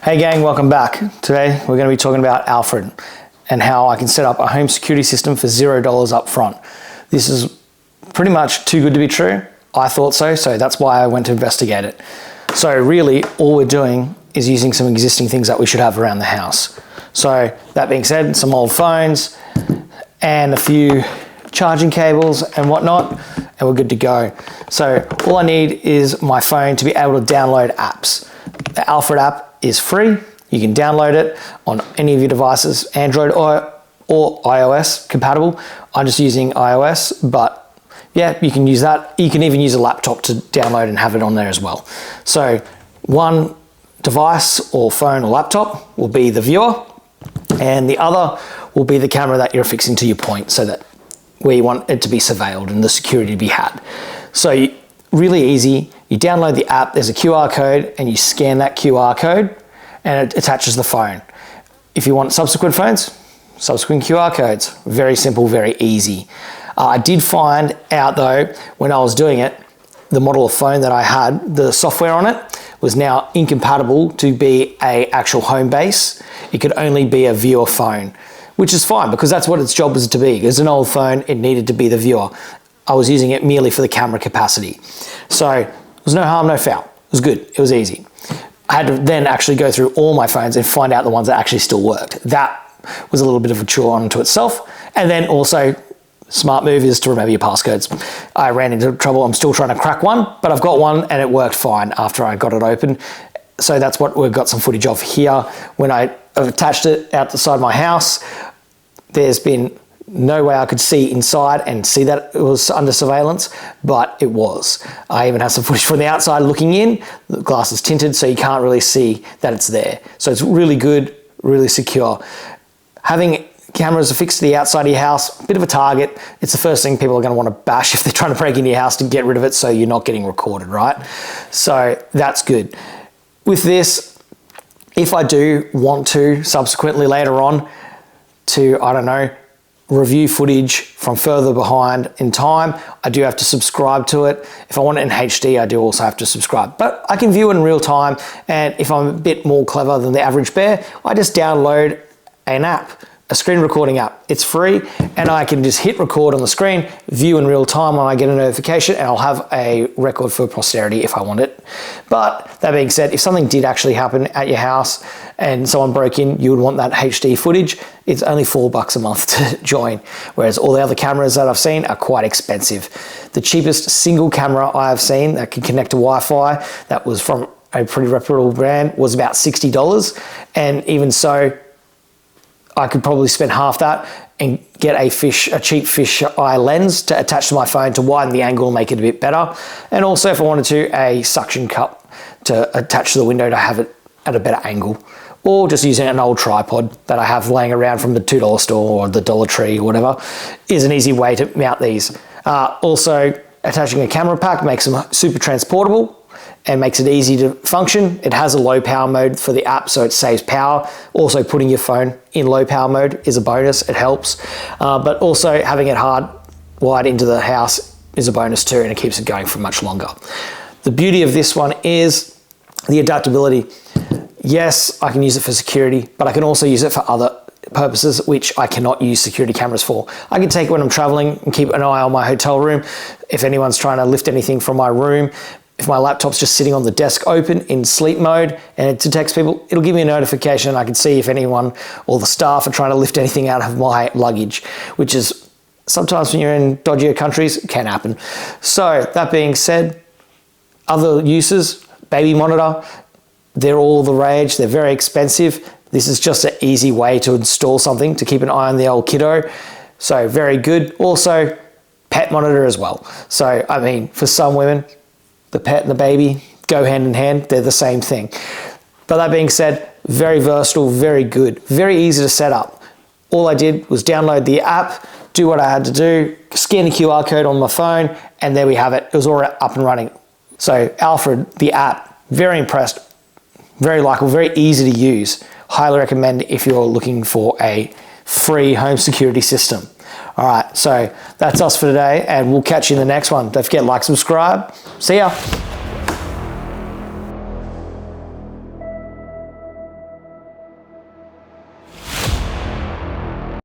Hey gang, welcome back. Today we're going to be talking about Alfred and how I can set up a home security system for $0 up front. This is pretty much too good to be true. I thought so that's why I went to investigate it. So really all we're doing is using some existing things that we should have around the house. So that being said, some old phones and a few charging cables and whatnot, and we're good to go. So all I need is my phone to be able to download apps. The Alfred app is free. You can download it on any of your devices, Android or iOS compatible. I'm just using iOS, but yeah, you can use that. You can even use a laptop to download and have it on there as well. So one device or phone or laptop will be the viewer, and the other will be the camera that you're affixing to your point, so that where you want it to be surveilled and the security to be had. So really easy. You download the app, there's a QR code, and you scan that QR code and it attaches the phone. If you want subsequent phones, subsequent QR codes. Very simple, very easy. I did find out though, when I was doing it, the model of phone that I had, the software on it was now incompatible to be a actual home base. It could only be a viewer phone, which is fine because that's what its job was to be. It's an old phone, it needed to be the viewer. I was using it merely for the camera capacity. So there was no harm, no foul. It was good, it was easy. I had to then actually go through all my phones and find out the ones that actually still worked. That was a little bit of a chore unto itself. And then also, smart move is to remember your passcodes. I ran into trouble, I'm still trying to crack one, but I've got one and it worked fine after I got it open. So that's what we've got some footage of here. When I attached it out the side of my house, there's been no way I could see inside and see that it was under surveillance, but it was. I even have some footage from the outside looking in. The glass is tinted, so you can't really see that it's there. So it's really good, really secure. Having cameras affixed to the outside of your house, a bit of a target. It's the first thing people are going to want to bash if they're trying to break into your house to get rid of it so you're not getting recorded, right? So that's good. With this, if I do want to subsequently later on to, I don't know, review footage from further behind in time, I do have to subscribe to it. If I want it in HD, I do also have to subscribe, but I can view it in real time. And if I'm a bit more clever than the average bear, I just download an app, a screen recording app. It's free, and I can just hit record on the screen, view in real time when I get a notification, and I'll have a record for posterity if I want it. But that being said, if something did actually happen at your house and someone broke in, you would want that HD footage. It's only $4 a month to join, whereas all the other cameras that I've seen are quite expensive. The cheapest single camera I have seen that can connect to Wi-Fi, that was from a pretty reputable brand, was about $60. And even so, I could probably spend half that and get a cheap fish eye lens to attach to my phone to widen the angle and make it a bit better. And also, if I wanted to, a suction cup to attach to the window to have it at a better angle. Or just using an old tripod that I have laying around from the $2 store or the Dollar Tree or whatever is an easy way to mount these. Also, attaching a camera pack makes them super transportable and makes it easy to function. It has a low power mode for the app, so it saves power. Also, putting your phone in low power mode is a bonus, it helps. But also having it hardwired into the house is a bonus too, and it keeps it going for much longer. The beauty of this one is the adaptability. Yes, I can use it for security, but I can also use it for other purposes which I cannot use security cameras for. I can take it when I'm traveling and keep an eye on my hotel room. If anyone's trying to lift anything from my room, if my laptop's just sitting on the desk open in sleep mode and it detects people, it'll give me a notification and I can see if anyone or the staff are trying to lift anything out of my luggage, which is sometimes when you're in dodgier countries, it can happen. So that being said, other uses, baby monitor, they're all the rage, they're very expensive. This is just an easy way to install something to keep an eye on the old kiddo. So very good. Also, pet monitor as well. So, I mean, for some women, the pet and the baby go hand in hand, they're the same thing. But that being said, very versatile, very good, very easy to set up. All I did was download the app, do what I had to do, scan the QR code on my phone, and there we have it. It was all up and running. So Alfred, the app, very impressed, very likable, very easy to use. Highly recommend if you're looking for a free home security system. All right, so that's us for today, and we'll catch you in the next one. Don't forget, like, subscribe. See ya.